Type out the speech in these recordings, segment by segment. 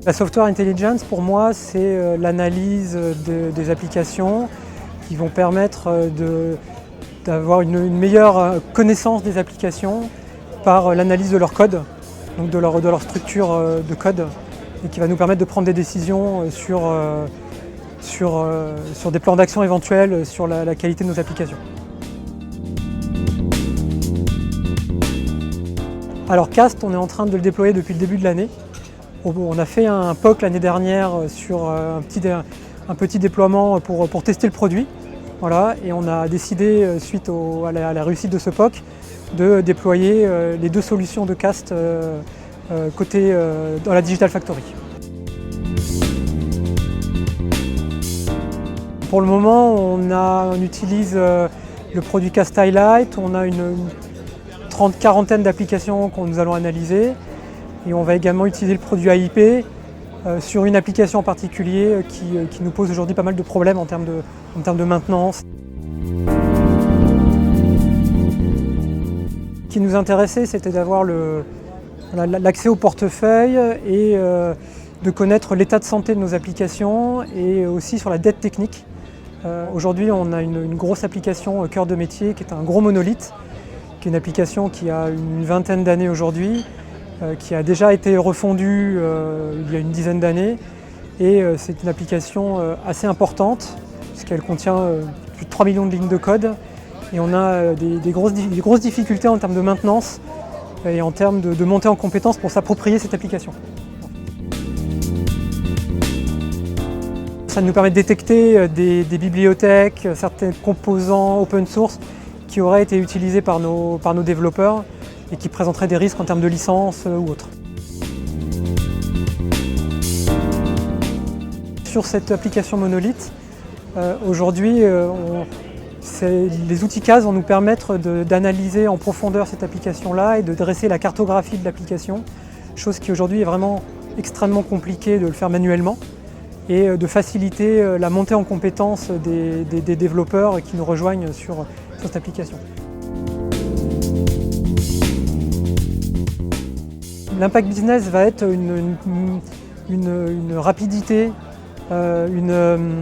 La software intelligence, pour moi, c'est l'analyse des applications qui vont permettre d'avoir une meilleure connaissance des applications par l'analyse de leur code, donc de leur structure de code, et qui va nous permettre de prendre des décisions sur des plans d'action éventuels sur la qualité de nos applications. Alors Cast, on est en train de le déployer depuis le début de l'année. On a fait un POC l'année dernière sur un petit déploiement pour tester le produit. Voilà, et on a décidé, suite à la réussite de ce POC, de déployer les deux solutions de Cast dans la Digital Factory. Pour le moment, on utilise le produit Cast Highlight, on a une quarantaine d'applications que nous allons analyser, et on va également utiliser le produit AIP sur une application en particulier qui nous pose aujourd'hui pas mal de problèmes en termes de maintenance. Ce qui nous intéressait, c'était d'avoir l'accès au portefeuille et de connaître l'état de santé de nos applications et aussi sur la dette technique. Aujourd'hui, on a une grosse application cœur de métier qui est un gros monolithe, qui est une application qui a une vingtaine d'années aujourd'hui, qui a déjà été refondue il y a une dizaine d'années, et c'est une application assez importante puisqu'elle contient plus de 3 millions de lignes de code, et on a des grosses difficultés en termes de maintenance et en termes de montée en compétences pour s'approprier cette application. Ça nous permet de détecter des bibliothèques, certains composants open source qui auraient été utilisés par nos développeurs et qui présenteraient des risques en termes de licence ou autres. Sur cette application monolithe, aujourd'hui, les outils CAS vont nous permettre d'analyser en profondeur cette application-là et de dresser la cartographie de l'application, chose qui aujourd'hui est vraiment extrêmement compliquée de le faire manuellement, et de faciliter la montée en compétences des développeurs qui nous rejoignent sur cette application. L'impact business va être une rapidité, une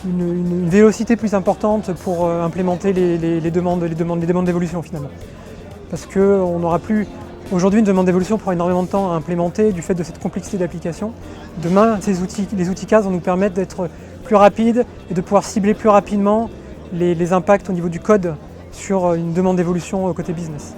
vélocité plus importante pour implémenter les demandes d'évolution finalement. Parce qu'on n'aura plus aujourd'hui une demande d'évolution prend énormément de temps à implémenter du fait de cette complexité d'application. Demain, les outils CAS vont nous permettre d'être plus rapides et de pouvoir cibler plus rapidement les impacts au niveau du code sur une demande d'évolution côté business.